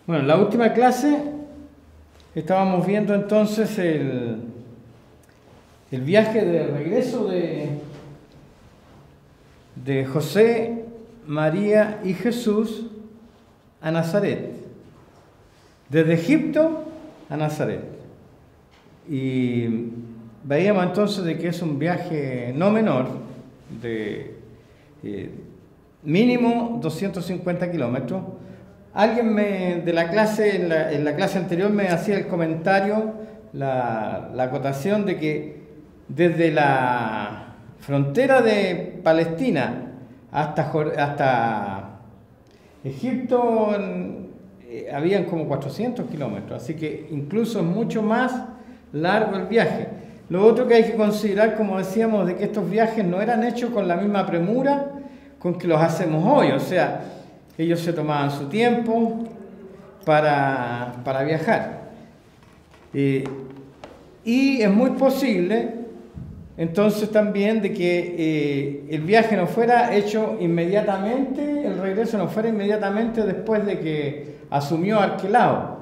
Bueno, en la última clase estábamos viendo entonces el viaje de regreso de José, María y Jesús a Nazaret, desde Egipto a Nazaret. Y veíamos entonces de que es un viaje no menor, de mínimo 250 kilómetros. Alguien de la clase, en la clase anterior me hacía el comentario, la acotación de que desde la frontera de Palestina hasta Egipto habían como 400 kilómetros, así que incluso es mucho más largo el viaje. Lo otro que hay que considerar, como decíamos, de que estos viajes no eran hechos con la misma premura con que los hacemos hoy, o sea, ellos se tomaban su tiempo para viajar. Y es muy posible, entonces, también de que el viaje no fuera hecho inmediatamente, el regreso no fuera inmediatamente después de que asumió Arquelao.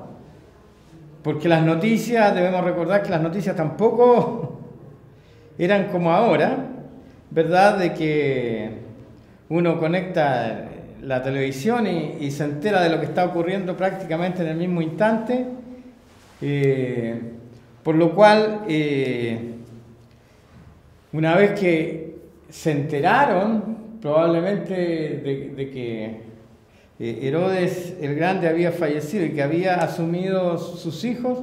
Porque las noticias, debemos recordar que las noticias tampoco eran como ahora, ¿verdad? De que uno conecta la televisión y se entera de lo que está ocurriendo prácticamente en el mismo instante, por lo cual, una vez que se enteraron probablemente de que Herodes el Grande había fallecido y que había asumido sus hijos,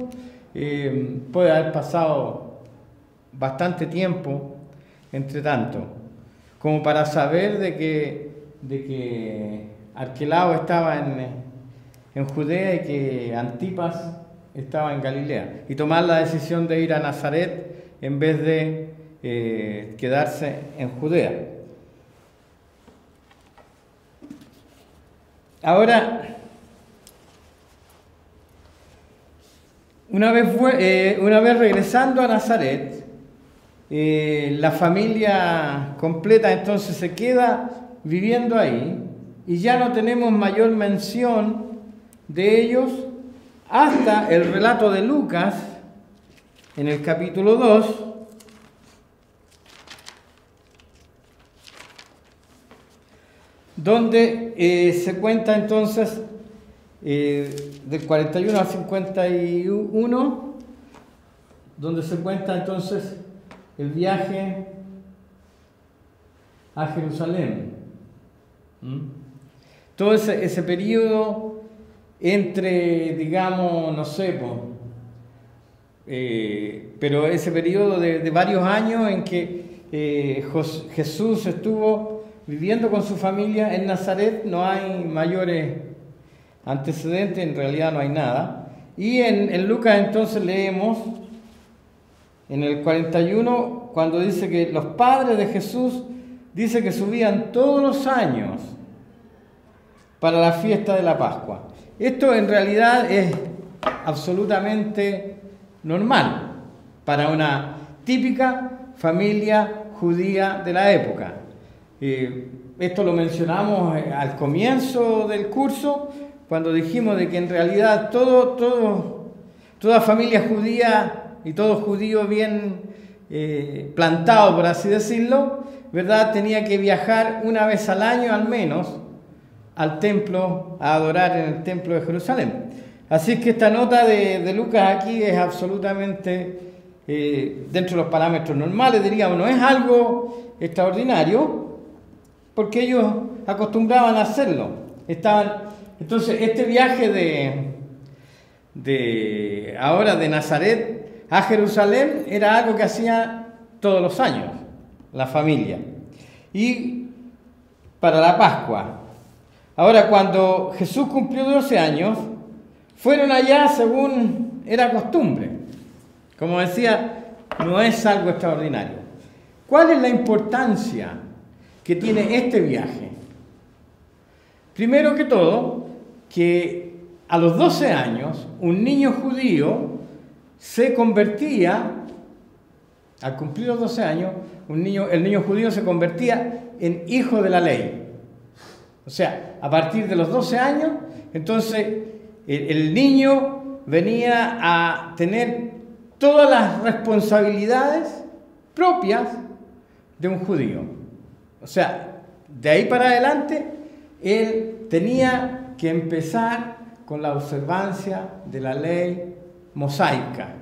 puede haber pasado bastante tiempo entre tanto, como para saber de que Arquelao estaba en Judea y que Antipas estaba en Galilea, y tomar la decisión de ir a Nazaret en vez de quedarse en Judea. Ahora, una vez regresando a Nazaret, la familia completa entonces se queda viviendo ahí y ya no tenemos mayor mención de ellos hasta el relato de Lucas en el capítulo 2, donde se cuenta entonces del 41 al 51, donde se cuenta entonces el viaje a Jerusalén. Todo ese periodo entre, digamos, no sé, pero ese periodo de varios años en que Jesús estuvo viviendo con su familia en Nazaret, no hay mayores antecedentes, en realidad no hay nada. Y en Lucas entonces leemos en el 41, cuando dice que los padres de Jesús, dice que subían todos los años para la fiesta de la Pascua. Esto en realidad es absolutamente normal para una típica familia judía de la época. Esto lo mencionamos al comienzo del curso, cuando dijimos de que en realidad toda familia judía y todo judío bien plantado, por así decirlo, ¿verdad?, tenía que viajar una vez al año al menos al templo, a adorar en el templo de Jerusalén. Así que esta nota de Lucas aquí es absolutamente dentro de los parámetros normales, diríamos, no es algo extraordinario, porque ellos acostumbraban a hacerlo. Entonces, este viaje ahora de Nazaret a Jerusalén era algo que hacía todos los años la familia. Y para la Pascua. Ahora, cuando Jesús cumplió 12 años, fueron allá según era costumbre. Como decía, no es algo extraordinario. ¿Cuál es la importancia que tiene este viaje? Primero que todo, que a los 12 años un niño judío se convertía, al cumplir los 12 años, el niño judío se convertía en hijo de la ley. O sea, a partir de los 12 años, entonces el niño venía a tener todas las responsabilidades propias de un judío. O sea, de ahí para adelante, él tenía que empezar con la observancia de la ley mosaica.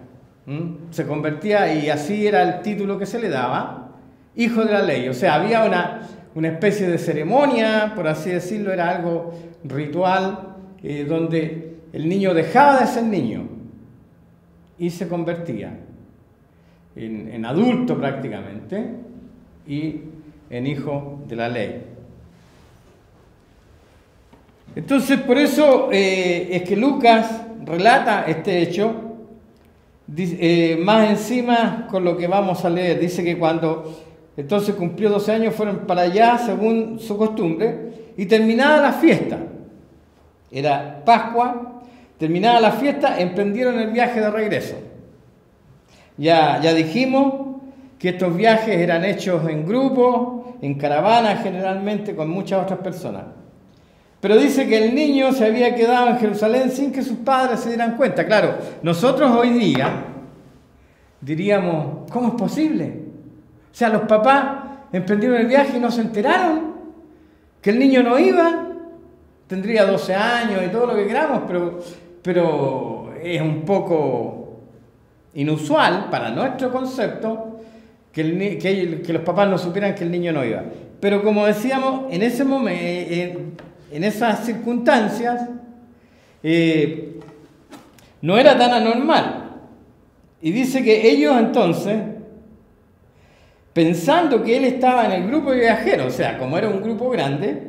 Se convertía, y así era el título que se le daba, hijo de la ley. O sea, había una especie de ceremonia, por así decirlo, era algo ritual, donde el niño dejaba de ser niño y se convertía en adulto prácticamente y en hijo de la ley. Entonces, por eso es que Lucas relata este hecho, más encima con lo que vamos a leer. Dice que cuando entonces cumplió 12 años, fueron para allá según su costumbre, y terminada la fiesta, era Pascua, terminada la fiesta, emprendieron el viaje de regreso. Ya dijimos que estos viajes eran hechos en grupo, en caravanas generalmente, con muchas otras personas. Pero dice que el niño se había quedado en Jerusalén sin que sus padres se dieran cuenta. Claro, nosotros hoy día diríamos, ¿cómo es posible? O sea, los papás emprendieron el viaje y no se enteraron que el niño no iba. Tendría 12 años y todo lo que queramos, pero es un poco inusual para nuestro concepto que los papás no supieran que el niño no iba. Pero como decíamos, en ese momento, en esas circunstancias, no era tan anormal. Y dice que ellos entonces, pensando que él estaba en el grupo de viajeros, o sea, como era un grupo grande,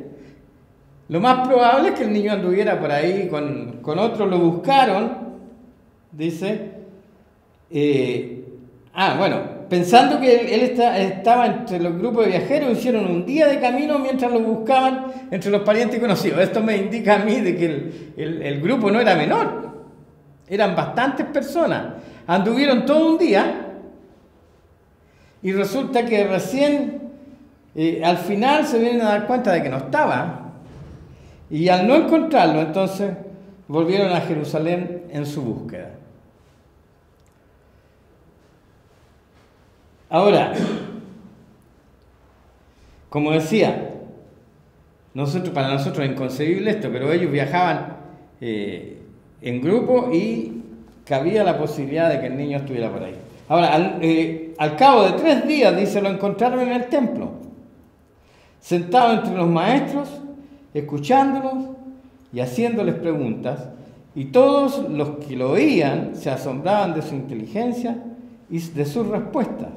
lo más probable es que el niño anduviera por ahí con otros, lo buscaron, dice, pensando que él estaba entre los grupos de viajeros, hicieron un día de camino mientras lo buscaban entre los parientes y conocidos. Esto me indica a mí de que el grupo no era menor, eran bastantes personas, anduvieron todo un día y resulta que recién al final se vienen a dar cuenta de que no estaba, y al no encontrarlo entonces volvieron a Jerusalén en su búsqueda. Ahora, como decía, para nosotros es inconcebible esto, pero ellos viajaban en grupo y cabía la posibilidad de que el niño estuviera por ahí. Ahora, al cabo de 3 días, dice, lo encontraron en el templo, sentado entre los maestros, escuchándolos y haciéndoles preguntas, y todos los que lo oían se asombraban de su inteligencia y de sus respuestas.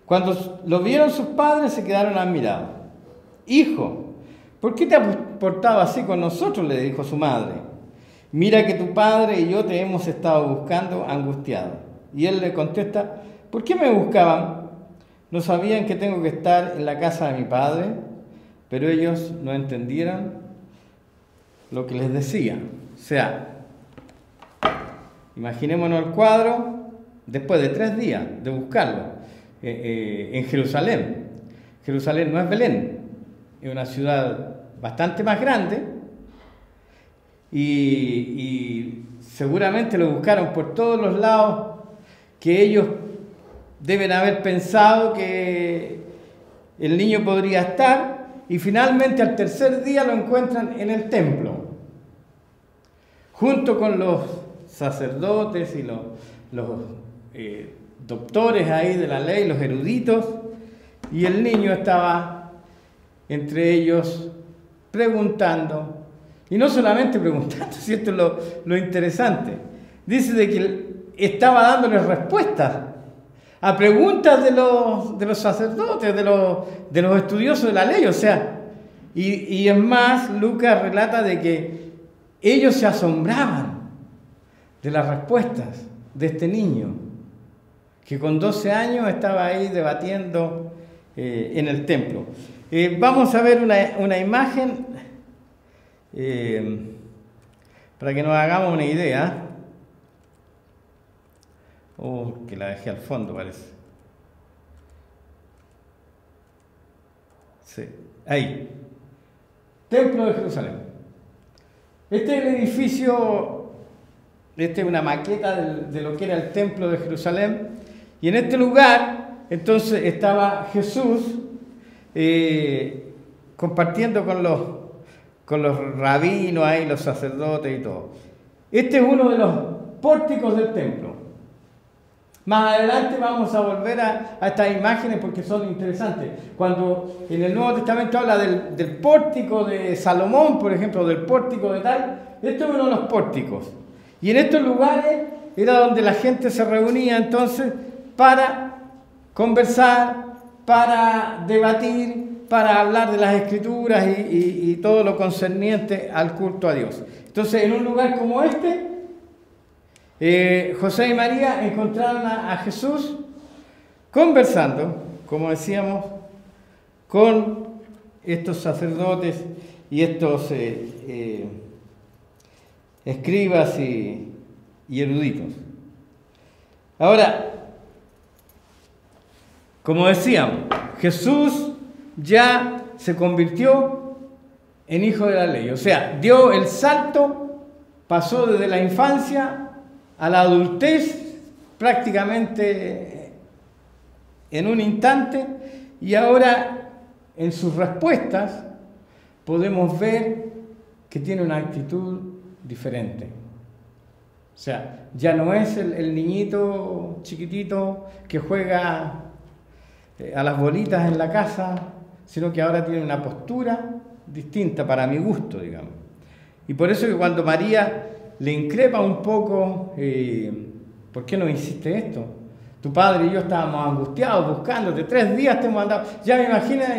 Cuando lo vieron sus padres, se quedaron admirados. «Hijo, ¿por qué te has portado así con nosotros?», le dijo su madre. «Mira que tu padre y yo te hemos estado buscando angustiados». Y él le contesta: «¿Por qué me buscaban? ¿No sabían que tengo que estar en la casa de mi padre?». Pero ellos no entendieron lo que les decía. O sea, imaginémonos el cuadro después de 3 días de buscarlo en Jerusalén. Jerusalén no es Belén, es una ciudad bastante más grande, y seguramente lo buscaron por todos los lados, que ellos deben haber pensado que el niño podría estar, y finalmente al 3er día lo encuentran en el templo, junto con los sacerdotes y los doctores ahí de la ley, los eruditos, y el niño estaba entre ellos preguntando, y no solamente preguntando, ¿cierto? Lo interesante, dice de que estaba dándoles respuestas a preguntas de los sacerdotes, de los estudiosos de la ley, o sea, y es más, Lucas relata de que ellos se asombraban de las respuestas de este niño, que con 12 años estaba ahí debatiendo en el templo. Vamos a ver una imagen para que nos hagamos una idea. Que la dejé al fondo, parece. Sí, ahí. Templo de Jerusalén. Este es el edificio, esta es una maqueta de lo que era el templo de Jerusalén. Y en este lugar, entonces, estaba Jesús compartiendo con los rabinos ahí, los sacerdotes y todo. Este es uno de los pórticos del templo. Más adelante vamos a volver a estas imágenes porque son interesantes. Cuando en el Nuevo Testamento habla del pórtico de Salomón, por ejemplo, del pórtico de tal, esto es uno de los pórticos. Y en estos lugares era donde la gente se reunía entonces para conversar, para debatir, para hablar de las Escrituras y todo lo concerniente al culto a Dios. Entonces, en un lugar como este, José y María encontraron a Jesús conversando, como decíamos, con estos sacerdotes y estos escribas y eruditos. Ahora, como decíamos, Jesús ya se convirtió en hijo de la ley, o sea, dio el salto, pasó desde la infancia a la adultez prácticamente en un instante, y ahora en sus respuestas podemos ver que tiene una actitud diferente. O sea, ya no es el niñito chiquitito que juega a las bolitas en la casa, sino que ahora tiene una postura distinta para mi gusto, digamos. Y por eso que cuando María le increpa un poco, ¿por qué no hiciste esto? Tu padre y yo estábamos angustiados buscándote, 3 días te hemos andado, ya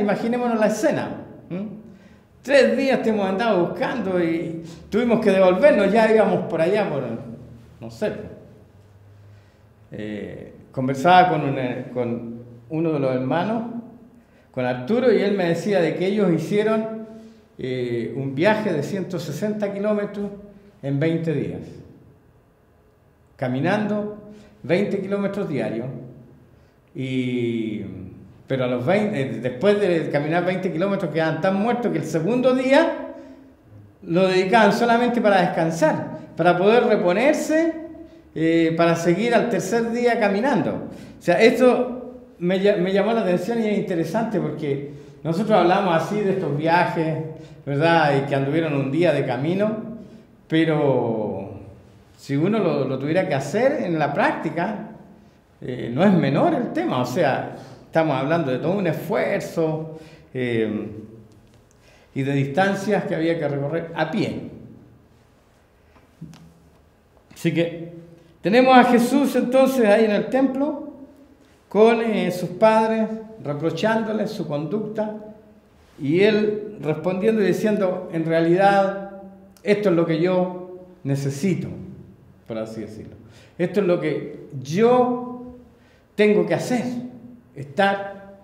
imaginémonos la escena, 3 días te hemos andado buscando y tuvimos que devolvernos, ya íbamos por allá, no sé. Conversaba con uno de los hermanos, con Arturo, y él me decía de que ellos hicieron un viaje de 160 kilómetros en 20 días, caminando 20 kilómetros diarios, pero a los después de caminar 20 kilómetros quedaban tan muertos que el segundo día lo dedicaban solamente para descansar, para poder reponerse, para seguir al tercer día caminando. O sea, esto me llamó la atención y es interesante porque nosotros hablamos así de estos viajes, ¿verdad? Y que anduvieron un día de camino, pero si uno lo tuviera que hacer en la práctica, no es menor el tema. O sea, estamos hablando de todo un esfuerzo y de distancias que había que recorrer a pie. Así que tenemos a Jesús entonces ahí en el templo con sus padres, reprochándoles su conducta, y él respondiendo y diciendo, en realidad, esto es lo que yo necesito, por así decirlo. Esto es lo que yo tengo que hacer, estar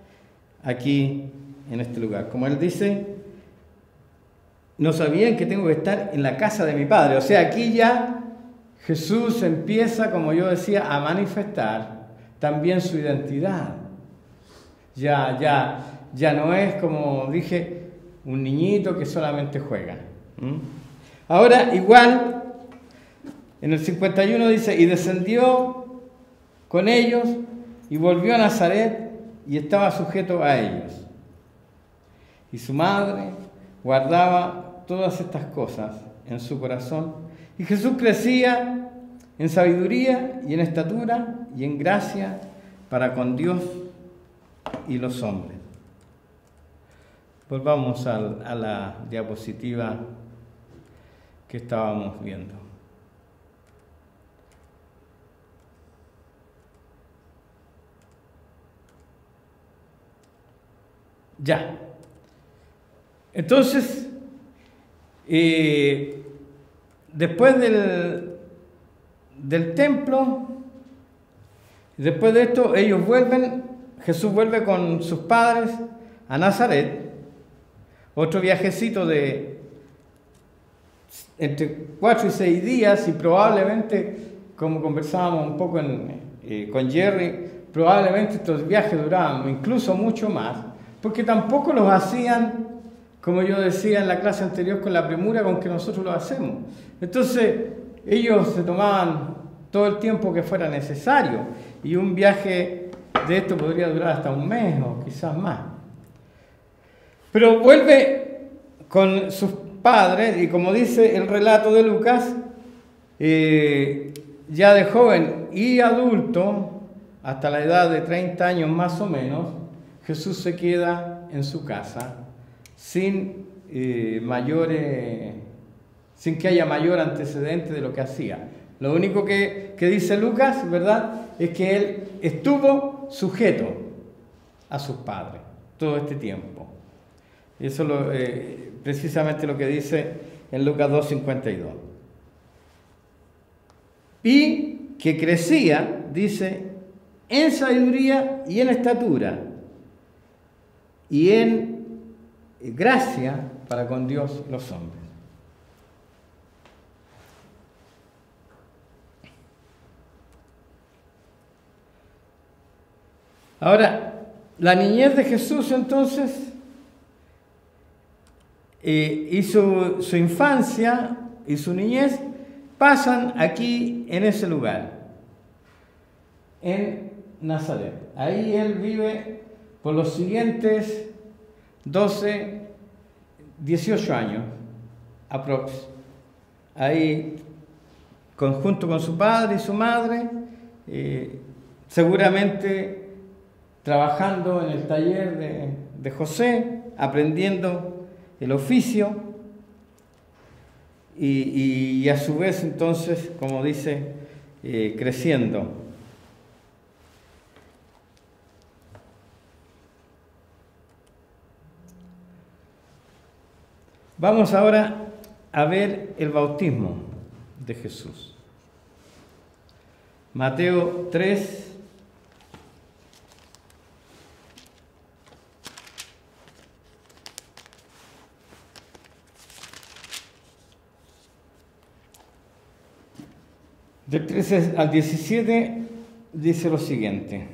aquí en este lugar. Como él dice, no sabían que tengo que estar en la casa de mi Padre. O sea, aquí ya Jesús empieza, como yo decía, a manifestar también su identidad. Ya no es, como dije, un niñito que solamente juega. Ahora, igual, en el 51 dice, y descendió con ellos y volvió a Nazaret y estaba sujeto a ellos. Y su madre guardaba todas estas cosas en su corazón. Y Jesús crecía en sabiduría y en estatura y en gracia para con Dios y los hombres. Volvamos a la diapositiva que estábamos viendo. Ya. Entonces, después del templo, después de esto, Jesús vuelve con sus padres a Nazaret, otro viajecito de entre 4 y 6 días, y probablemente, como conversábamos un poco con Jerry, probablemente estos viajes duraban incluso mucho más, porque tampoco los hacían como yo decía en la clase anterior, con la premura con que nosotros lo hacemos. Entonces, ellos se tomaban todo el tiempo que fuera necesario, y un viaje de esto podría durar hasta un mes o quizás más. Pero vuelve con sus padres, y como dice el relato de Lucas, ya de joven y adulto, hasta la edad de 30 años más o menos, Jesús se queda en su casa sin que haya mayor antecedente de lo que hacía. Lo único que dice Lucas, ¿verdad?, es que él estuvo sujeto a sus padres todo este tiempo. Y eso es precisamente lo que dice en Lucas 2:52. Y que crecía, dice, en sabiduría y en estatura y en gracia para con Dios los hombres. Ahora, la niñez de Jesús entonces y su infancia y su niñez pasan aquí en ese lugar, en Nazaret. Ahí él vive por los siguientes 18 años, aprox. Ahí, junto con su padre y su madre, seguramente trabajando en el taller de José, aprendiendo el oficio, y a su vez entonces, como dice, creciendo. Vamos ahora a ver el bautismo de Jesús. Mateo 3. Del 13 al 17 dice lo siguiente.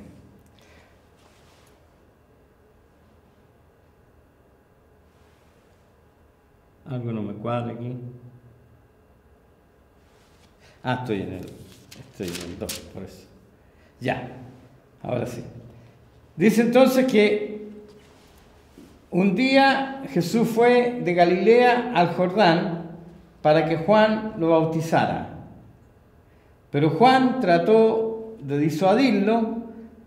Algo no me cuadra aquí. Estoy en el 2, por eso. Ya, ahora sí. Dice entonces que un día Jesús fue de Galilea al Jordán para que Juan lo bautizara. Pero Juan trató de disuadirlo,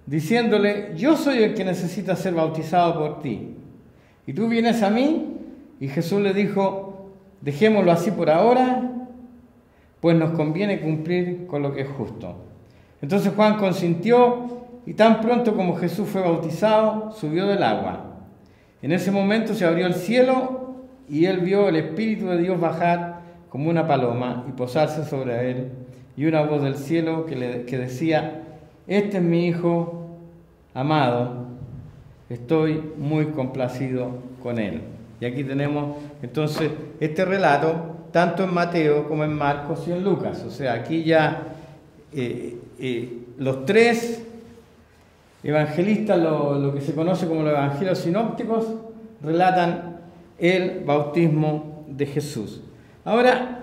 diciéndole: yo soy el que necesita ser bautizado por ti, ¿y tú vienes a mí? Y Jesús le dijo: dejémoslo así por ahora, pues nos conviene cumplir con lo que es justo. Entonces Juan consintió, y tan pronto como Jesús fue bautizado, subió del agua. En ese momento se abrió el cielo, y él vio el Espíritu de Dios bajar como una paloma y posarse sobre él. Y una voz del cielo que decía: este es mi Hijo amado, estoy muy complacido con él. Y aquí tenemos entonces este relato, tanto en Mateo como en Marcos y en Lucas. O sea, aquí ya los tres evangelistas, lo que se conoce como los evangelios sinópticos, relatan el bautismo de Jesús. Ahora,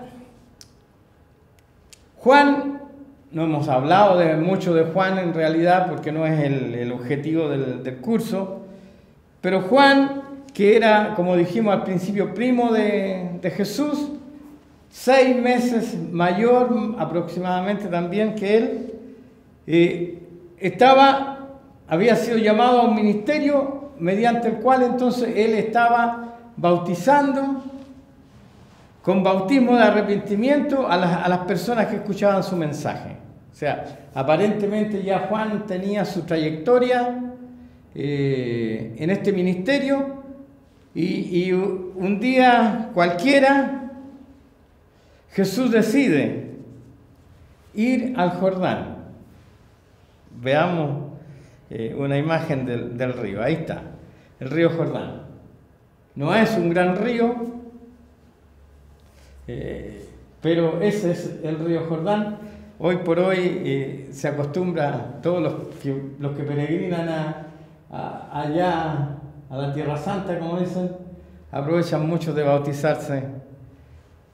Juan, no hemos hablado mucho de Juan en realidad, porque no es el objetivo del curso, pero Juan, que era, como dijimos al principio, primo de Jesús, 6 meses mayor aproximadamente también que él, había sido llamado a un ministerio mediante el cual entonces él estaba bautizando con bautismo de arrepentimiento a las personas que escuchaban su mensaje. O sea, aparentemente ya Juan tenía su trayectoria en este ministerio, y un día cualquiera Jesús decide ir al Jordán. Veamos una imagen del río. Ahí está, el río Jordán. No es un gran río, pero ese es el río Jordán. Hoy por hoy se acostumbra, todos los que peregrinan allá a la Tierra Santa, como dicen, aprovechan mucho de bautizarse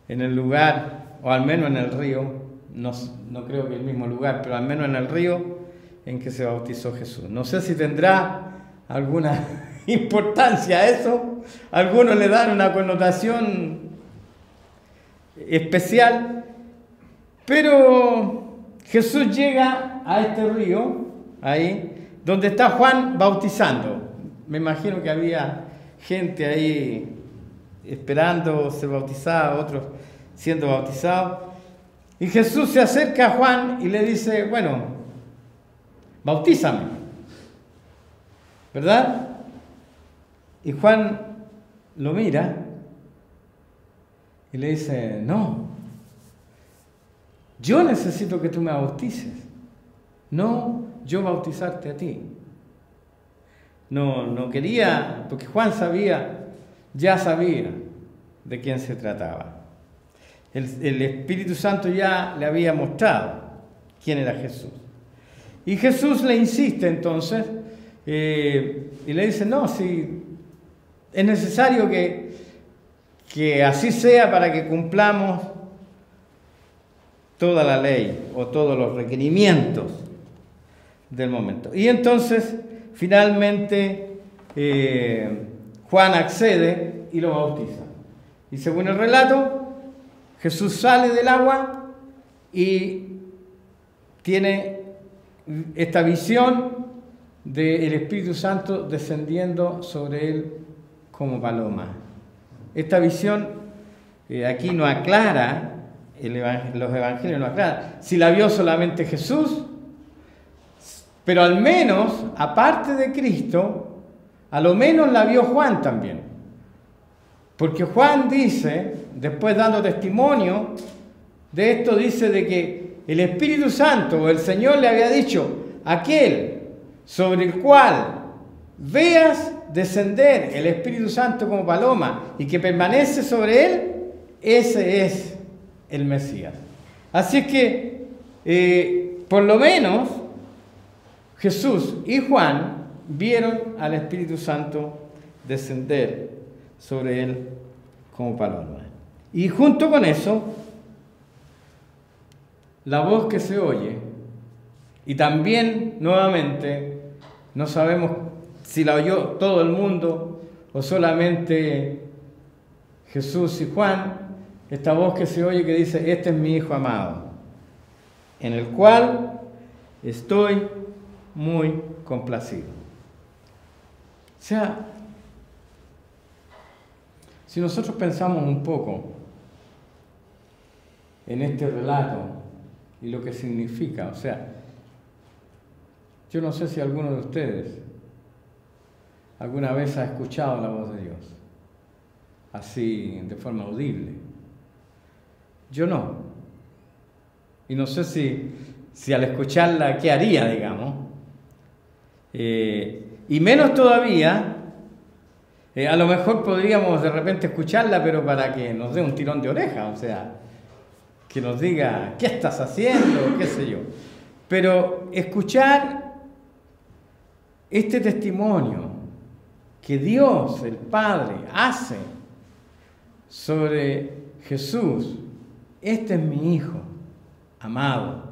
en el lugar, o al menos en el río, no creo que el mismo lugar, pero al menos en el río en que se bautizó Jesús. No sé si tendrá alguna importancia eso, algunos le dan una connotación especial, pero Jesús llega a este río, ahí, donde está Juan bautizando. Me imagino que había gente ahí esperando ser bautizada, otros siendo bautizados. Y Jesús se acerca a Juan y le dice, bueno, bautízame, ¿verdad? Y Juan lo mira y le dice, no, yo necesito que tú me bautices, no yo bautizarte a ti. No quería, porque Juan ya sabía de quién se trataba. El Espíritu Santo ya le había mostrado quién era Jesús. Y Jesús le insiste entonces, y le dice, no, si es necesario que así sea para que cumplamos toda la ley o todos los requerimientos del momento. Y entonces, finalmente, Juan accede y lo bautiza. Y según el relato, Jesús sale del agua y tiene esta visión del Espíritu Santo descendiendo sobre él como paloma. Esta visión aquí no aclara, los evangelios no aclaran si la vio solamente Jesús, pero al menos, aparte de Cristo, a lo menos la vio Juan también. Porque Juan dice, después dando testimonio de esto, dice de que el Espíritu Santo o el Señor le había dicho, aquel sobre el cual veas descender el Espíritu Santo como paloma y que permanece sobre él, ese es el Mesías. Así es que, por lo menos, Jesús y Juan vieron al Espíritu Santo descender sobre él como paloma. Y junto con eso, la voz que se oye, y también nuevamente no sabemos si la oyó todo el mundo o solamente Jesús y Juan, esta voz que se oye que dice, este es mi Hijo amado, en el cual estoy muy complacido. O sea, si nosotros pensamos un poco en este relato y lo que significa, o sea, yo no sé si alguno de ustedes alguna vez ha escuchado la voz de Dios, así de forma audible. Yo no. Y no sé si al escucharla, ¿qué haría, digamos? Y menos todavía, a lo mejor podríamos de repente escucharla, pero para que nos dé un tirón de oreja, o sea, que nos diga, ¿qué estás haciendo? ¿Qué sé yo? Pero escuchar este testimonio que Dios, el Padre, hace sobre Jesús, este es mi Hijo amado,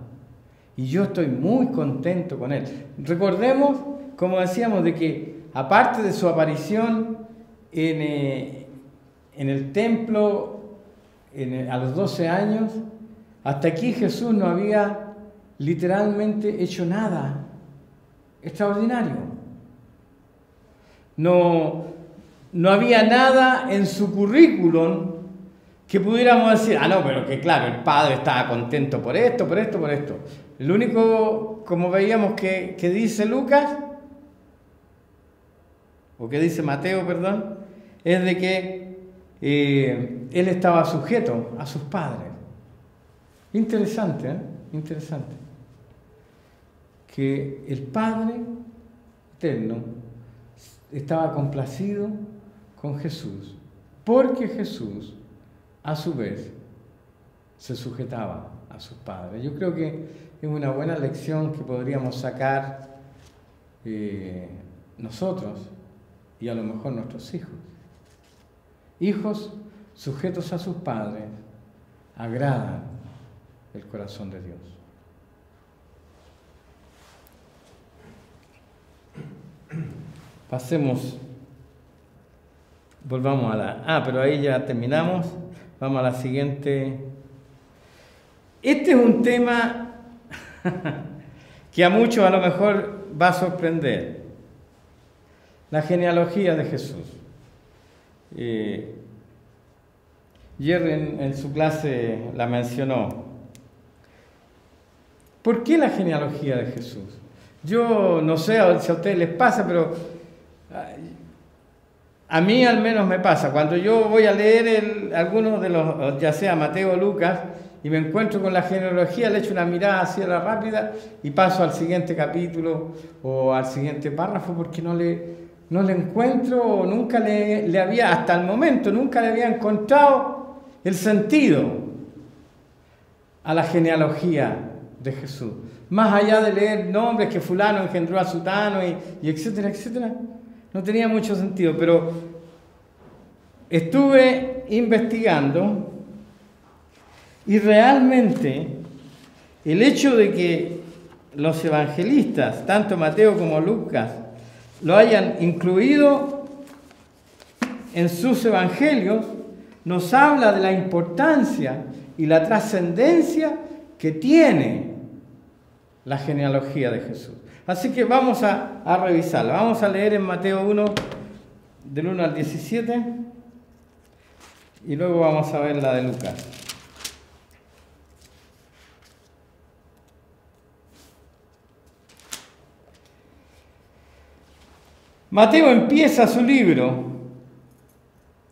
y yo estoy muy contento con él. Recordemos, como decíamos, de que aparte de su aparición en el templo a los 12 años, hasta aquí Jesús no había literalmente hecho nada extraordinario. No había nada en su currículum que pudiéramos decir, no, pero que claro, el Padre estaba contento por esto, por esto, por esto. El único, como veíamos que dice Lucas, o que dice Mateo, perdón, es de que él estaba sujeto a sus padres. Interesante, ¿eh? Interesante. Que el Padre eterno estaba complacido con Jesús, porque Jesús, a su vez, se sujetaba a sus padres. Yo creo que es una buena lección que podríamos sacar nosotros y a lo mejor nuestros hijos. hijos sujetos a sus padres agradan el corazón de Dios. Pasemos, volvamos a pero ahí ya terminamos, vamos a la siguiente. Este es un tema que a muchos a lo mejor va a sorprender, la genealogía de Jesús. Jerry en su clase la mencionó. ¿Por qué la genealogía de Jesús? Yo no sé si a ustedes les pasa, pero a mí al menos me pasa. Cuando yo voy a leer algunos de los, ya sea Mateo o Lucas, y me encuentro con la genealogía, le echo una mirada así a la rápida y paso al siguiente capítulo o al siguiente párrafo porque no le encuentro, o nunca le había, hasta el momento, nunca le había encontrado el sentido a la genealogía de Jesús. Más allá de leer nombres que fulano engendró a sutano y etcétera, etcétera, no tenía mucho sentido, pero estuve investigando y realmente el hecho de que los evangelistas, tanto Mateo como Lucas, lo hayan incluido en sus evangelios, nos habla de la importancia y la trascendencia que tiene la genealogía de Jesús. Así que vamos a revisarla. Vamos a leer en Mateo 1, del 1 al 17, y luego vamos a ver la de Lucas. Mateo empieza su libro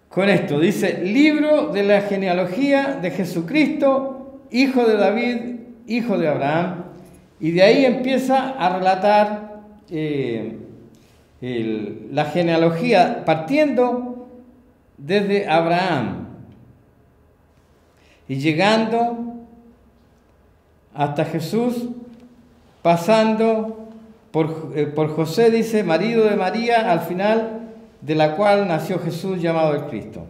con esto, dice, libro de la genealogía de Jesucristo, hijo de David, hijo de Abraham, y de ahí empieza a relatar la genealogía partiendo desde Abraham y llegando hasta Jesús, pasando por José, dice, marido de María, al final de la cual nació Jesús llamado el Cristo.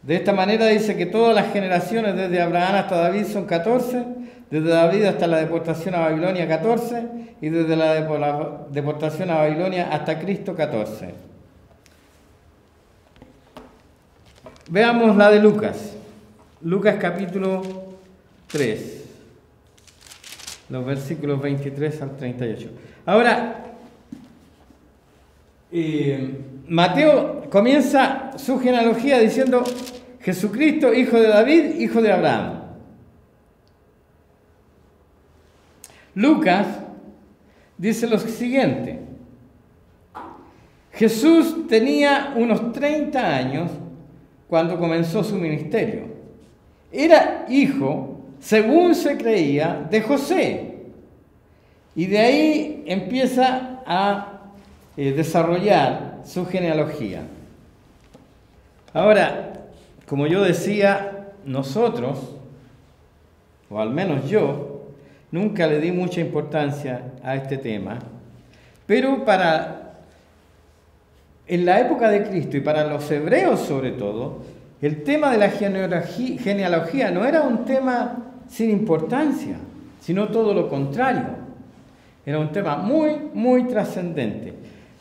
De esta manera dice que todas las generaciones desde Abraham hasta David son 14, desde David hasta la deportación a Babilonia 14 y desde la deportación a Babilonia hasta Cristo 14. Veamos la de Lucas. Lucas capítulo 3, los versículos 23 al 38. Ahora, Mateo comienza su genealogía diciendo Jesucristo, hijo de David, hijo de Abraham. Lucas dice lo siguiente: Jesús tenía unos 30 años cuando comenzó su ministerio. Era hijo, según se creía, de José. Y de ahí empieza a desarrollar su genealogía. Ahora, como yo decía, nosotros, o al menos yo, nunca le di mucha importancia a este tema, pero en la época de Cristo y para los hebreos sobre todo, el tema de la genealogía no era un tema sin importancia, sino todo lo contrario. Era un tema muy, muy trascendente.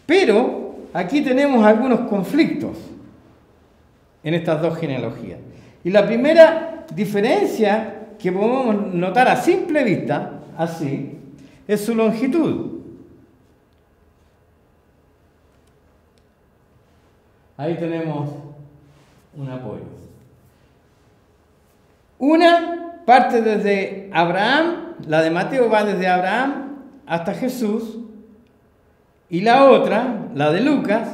Pero aquí tenemos algunos conflictos en estas dos genealogías. Y la primera diferencia que podemos notar a simple vista, así, es su longitud. Ahí tenemos un apoyo. Una parte desde Abraham, la de Mateo va desde Abraham hasta Jesús, y la otra, la de Lucas,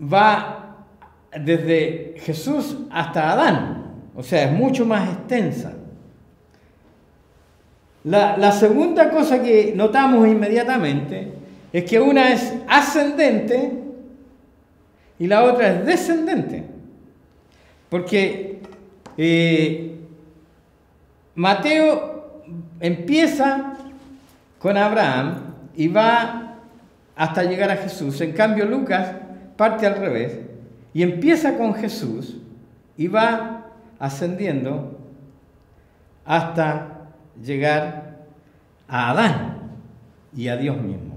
va desde Jesús hasta Adán, o sea, es mucho más extensa. La segunda cosa que notamos inmediatamente es que una es ascendente y la otra es descendente, porque Mateo empieza con Abraham y va hasta llegar a Jesús. En cambio, Lucas parte al revés Y empieza con Jesús y va ascendiendo hasta llegar a Adán y a Dios mismo.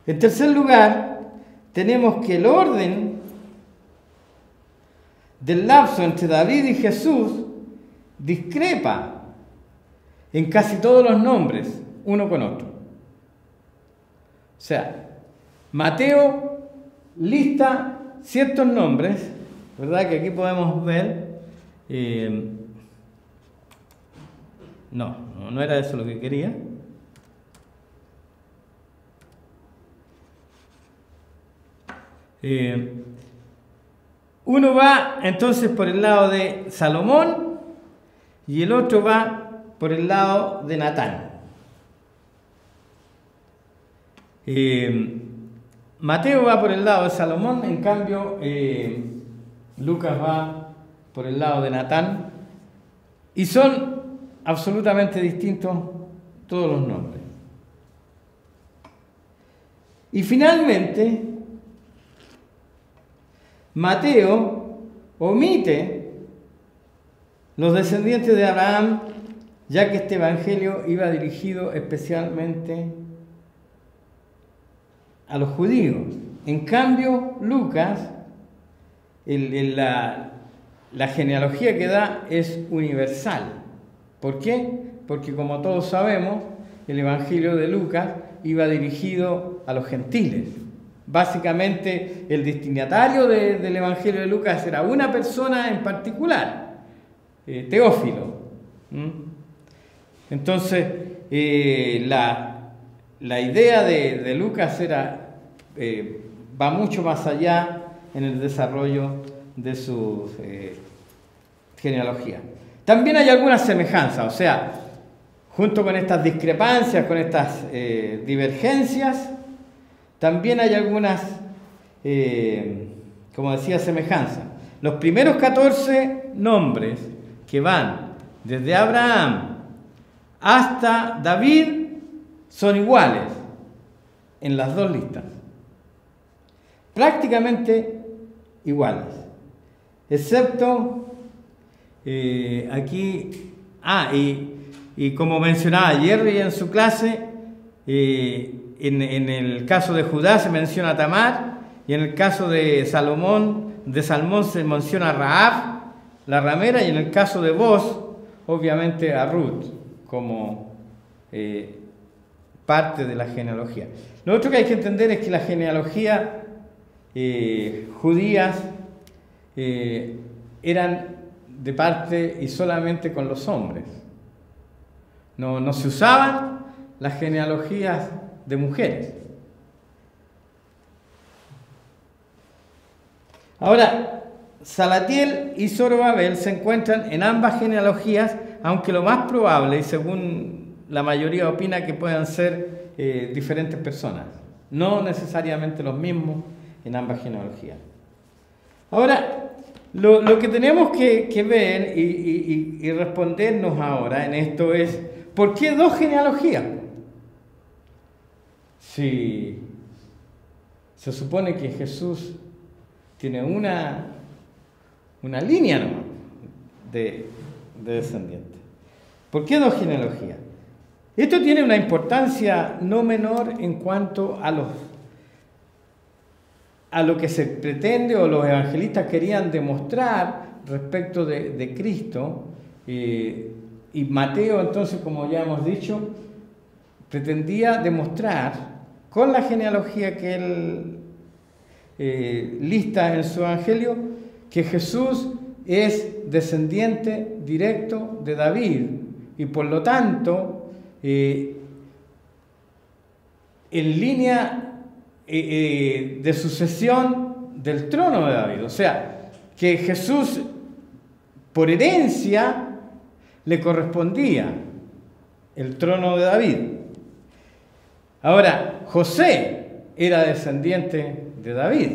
En tercer lugar, tenemos que el orden del lapso entre David y Jesús discrepa en casi todos los nombres, uno con otro. O sea, Mateo lista ciertos nombres, ¿verdad? Que aquí podemos ver. No era eso lo que quería. Uno va entonces por el lado de Salomón y el otro va por el lado de Natán. Mateo va por el lado de Salomón, en cambio Lucas va por el lado de Natán, y son absolutamente distintos todos los nombres. Y finalmente, Mateo omite los descendientes de Abraham, ya que este evangelio iba dirigido especialmente a los judíos. En cambio, Lucas, la genealogía que da es universal. ¿Por qué? Porque como todos sabemos, el evangelio de Lucas iba dirigido a los gentiles. Básicamente, el destinatario del evangelio de Lucas era una persona en particular, Teófilo. Entonces, la idea de Lucas va mucho más allá en el desarrollo de su genealogía. También hay algunas semejanzas, o sea, junto con estas discrepancias, con estas divergencias, también hay algunas, como decía, semejanzas. Los primeros 14 nombres que van desde Abraham hasta David son iguales en las dos listas. Prácticamente iguales. Excepto aquí, y como mencionaba Jerry en su clase, en el caso de Judá se menciona a Tamar, y en el caso de Salmón se menciona a Rahab, la ramera, y en el caso de Boz, obviamente a Ruth, como parte de la genealogía. Lo otro que hay que entender es que la genealogía judías eran de parte y solamente con los hombres. No se usaban las genealogías de mujeres. Ahora, Salatiel y Zorobabel se encuentran en ambas genealogías, aunque lo más probable, y según la mayoría opina, que puedan ser diferentes personas, no necesariamente los mismos en ambas genealogías. Ahora, lo que tenemos que ver y respondernos ahora en esto es, ¿por qué dos genealogías? Si se supone que Jesús tiene una línea nomás de descendientes. ¿Por qué dos genealogías? Esto tiene una importancia no menor en cuanto a lo que se pretende o los evangelistas querían demostrar respecto de Cristo. Y Mateo, entonces, como ya hemos dicho, pretendía demostrar con la genealogía que él lista en su evangelio que Jesús es descendiente directo de David y por lo tanto en línea de sucesión del trono de David. O sea, que Jesús por herencia le correspondía el trono de David. Ahora, José era descendiente de David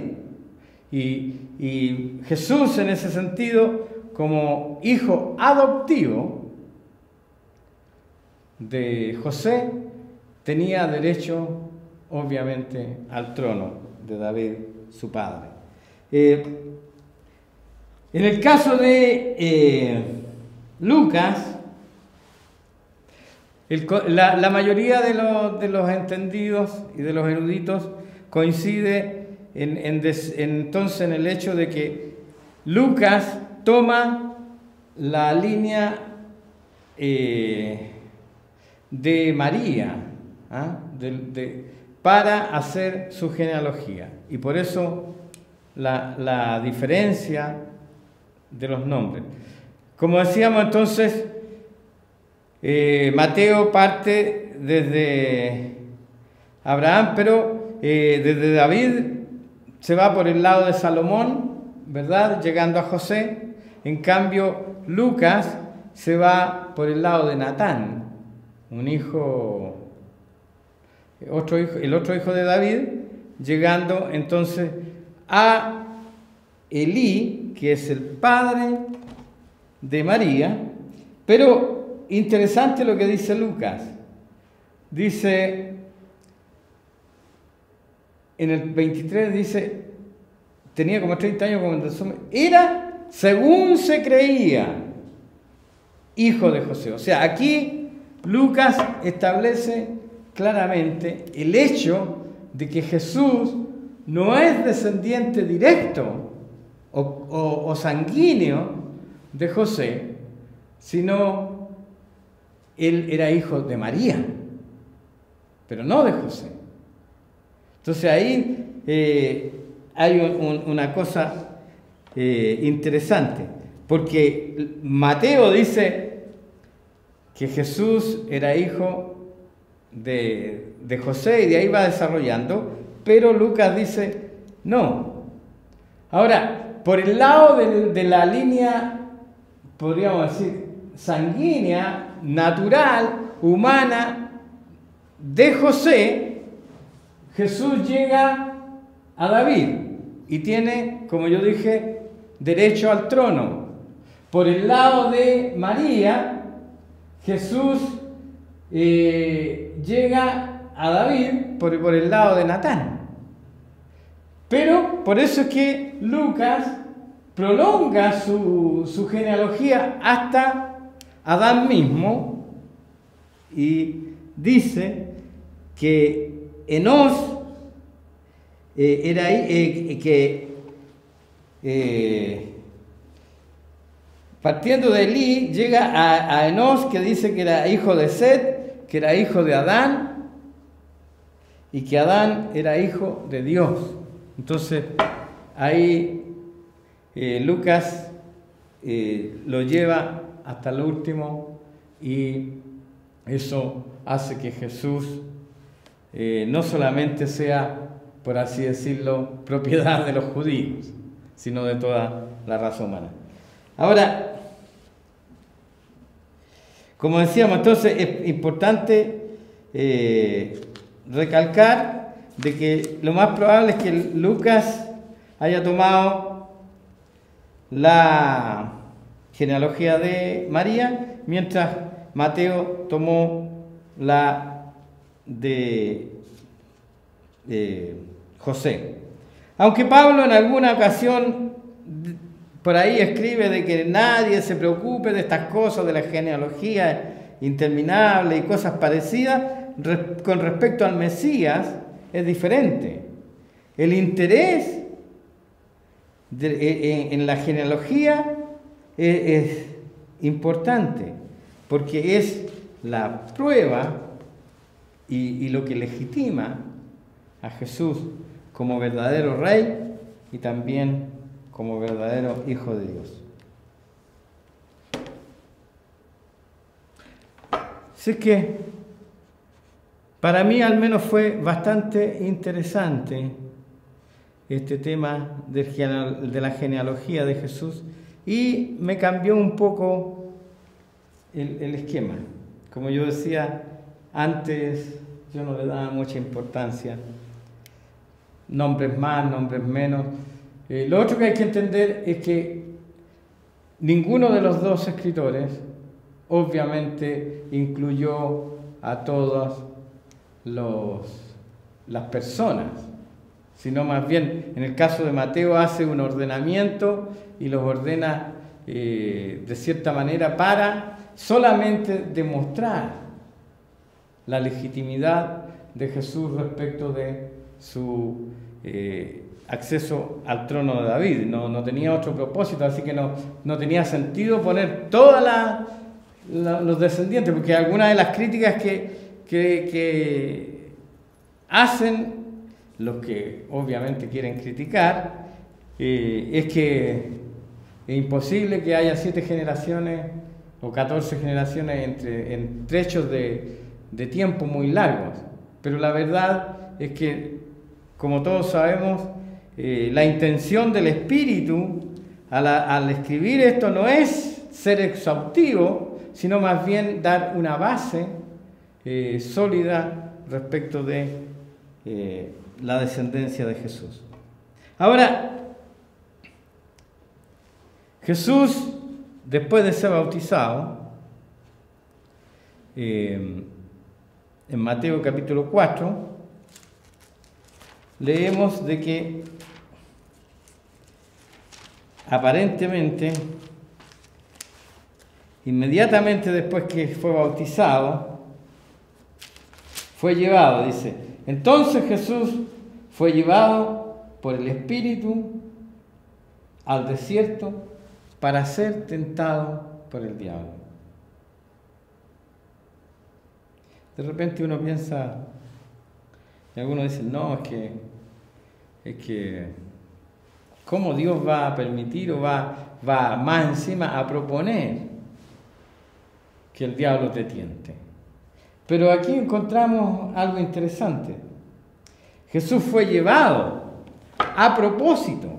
y Jesús, en ese sentido, como hijo adoptivo de José, tenía derecho obviamente al trono de David, su padre. En el caso de Lucas, la mayoría de los entendidos y de los eruditos coincide entonces en el hecho de que Lucas toma la línea de María, ¿ah? Para hacer su genealogía, y por eso la diferencia de los nombres. Como decíamos entonces, Mateo parte desde Abraham, pero desde David se va por el lado de Salomón, ¿verdad?, llegando a José. En cambio, Lucas se va por el lado de Natán, el otro hijo de David, llegando entonces a Elí, que es el padre de María. Pero interesante lo que dice Lucas. Dice, en el 23 dice, tenía como 30 años cuando era, según se creía, hijo de José. O sea, aquí Lucas establece claramente el hecho de que Jesús no es descendiente directo o sanguíneo de José, sino él era hijo de María, pero no de José. Entonces ahí hay una cosa interesante, porque Mateo dice que Jesús era hijo de José, y de ahí va desarrollando, pero Lucas dice no. Ahora, por el lado de la línea, podríamos decir, sanguínea, natural, humana, de José, Jesús llega a David y tiene, como yo dije, derecho al trono. Por el lado de María, Jesús llega a David por el lado de Natán. Pero por eso es que Lucas prolonga su genealogía hasta Adán mismo, y dice que Enós partiendo de Elí llega a Enós, que dice que era hijo de Set, que era hijo de Adán, y que Adán era hijo de Dios. Entonces ahí Lucas lo lleva hasta el último, y eso hace que Jesús no solamente sea, por así decirlo, propiedad de los judíos, sino de toda la raza humana. Ahora, como decíamos, entonces es importante recalcar de que lo más probable es que Lucas haya tomado la genealogía de María, mientras Mateo tomó la de José. Aunque Pablo en alguna ocasión por ahí escribe de que nadie se preocupe de estas cosas, de la genealogía interminable y cosas parecidas, con respecto al Mesías es diferente. El interés en la genealogía es importante, porque es la prueba y lo que legitima a Jesús como verdadero rey y también como verdadero hijo de Dios. Así que para mí al menos fue bastante interesante este tema de la genealogía de Jesús, y me cambió un poco el esquema. Como yo decía antes, yo no le daba mucha importancia, nombres más, nombres menos. Lo otro que hay que entender es que ninguno de los dos escritores obviamente incluyó a todas las personas, sino más bien, en el caso de Mateo, hace un ordenamiento y los ordena de cierta manera para solamente demostrar la legitimidad de Jesús respecto de su acceso al trono de David. No tenía otro propósito, así que no tenía sentido poner todos los descendientes, porque algunas de las críticas que hacen los que obviamente quieren criticar es que es imposible que haya 7 generaciones o 14 generaciones en trechos de tiempo muy largos. Pero la verdad es que, como todos sabemos, la intención del Espíritu al escribir esto no es ser exhaustivo, sino más bien dar una base sólida respecto de la descendencia de Jesús. Ahora, Jesús, después de ser bautizado, en Mateo capítulo 4, leemos de que aparentemente, inmediatamente después que fue bautizado, fue llevado, dice, entonces Jesús fue llevado por el Espíritu al desierto para ser tentado por el diablo. De repente uno piensa, y algunos dicen, no, es que ¿cómo Dios va a permitir o va más encima a proponer que el diablo te tiente? Pero aquí encontramos algo interesante. Jesús fue llevado a propósito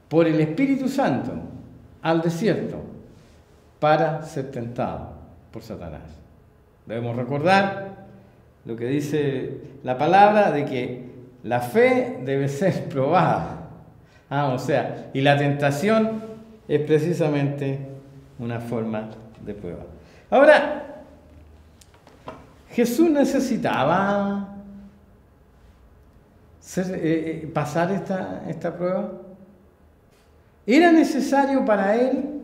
por el Espíritu Santo al desierto para ser tentado por Satanás. Debemos recordar lo que dice la palabra de que la fe debe ser probada. Y la tentación es precisamente una forma de prueba. Ahora, Jesús necesitaba pasar esta prueba. ¿Era necesario para él?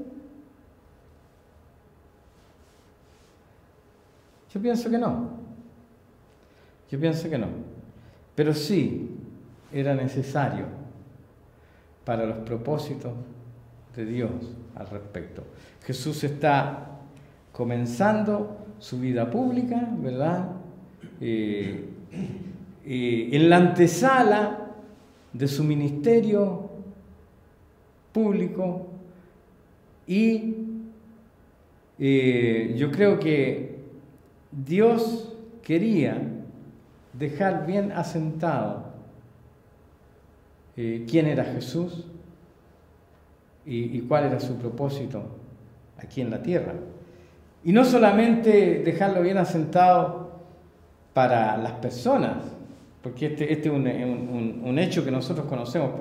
Yo pienso que no. Pero sí era necesario para los propósitos de Dios al respecto. Jesús está comenzando su vida pública, ¿verdad? En la antesala de su ministerio público, y yo creo que Dios quería dejar bien asentado quién era Jesús y cuál era su propósito aquí en la tierra. Y no solamente dejarlo bien asentado para las personas, porque este es un hecho que nosotros conocemos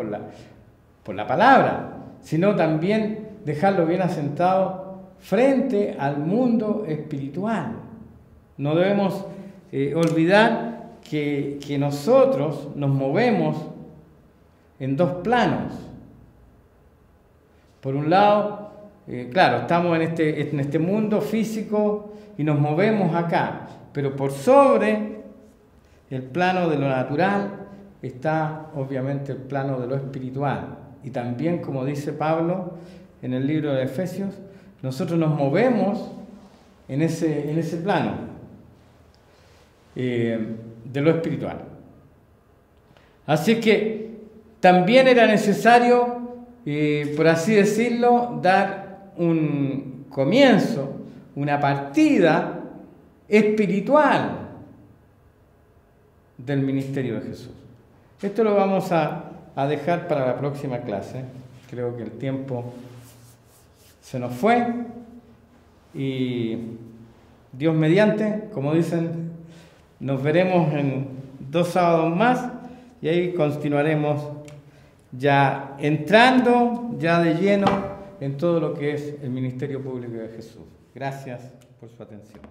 por la palabra, sino también dejarlo bien asentado frente al mundo espiritual. No debemos olvidar que nosotros nos movemos en 2 planos. Por un lado, claro, estamos en este mundo físico y nos movemos acá, pero por sobre el plano de lo natural está obviamente el plano de lo espiritual. Y también, como dice Pablo en el libro de Efesios, nosotros nos movemos en ese plano de lo espiritual. Así que también era necesario, por así decirlo, dar un comienzo, una partida espiritual del ministerio de Jesús. Esto lo vamos a dejar para la próxima clase. Creo que el tiempo se nos fue y Dios mediante, como dicen, nos veremos en 2 sábados más y ahí continuaremos ya entrando ya de lleno en todo lo que es el ministerio público de Jesús. Gracias por su atención.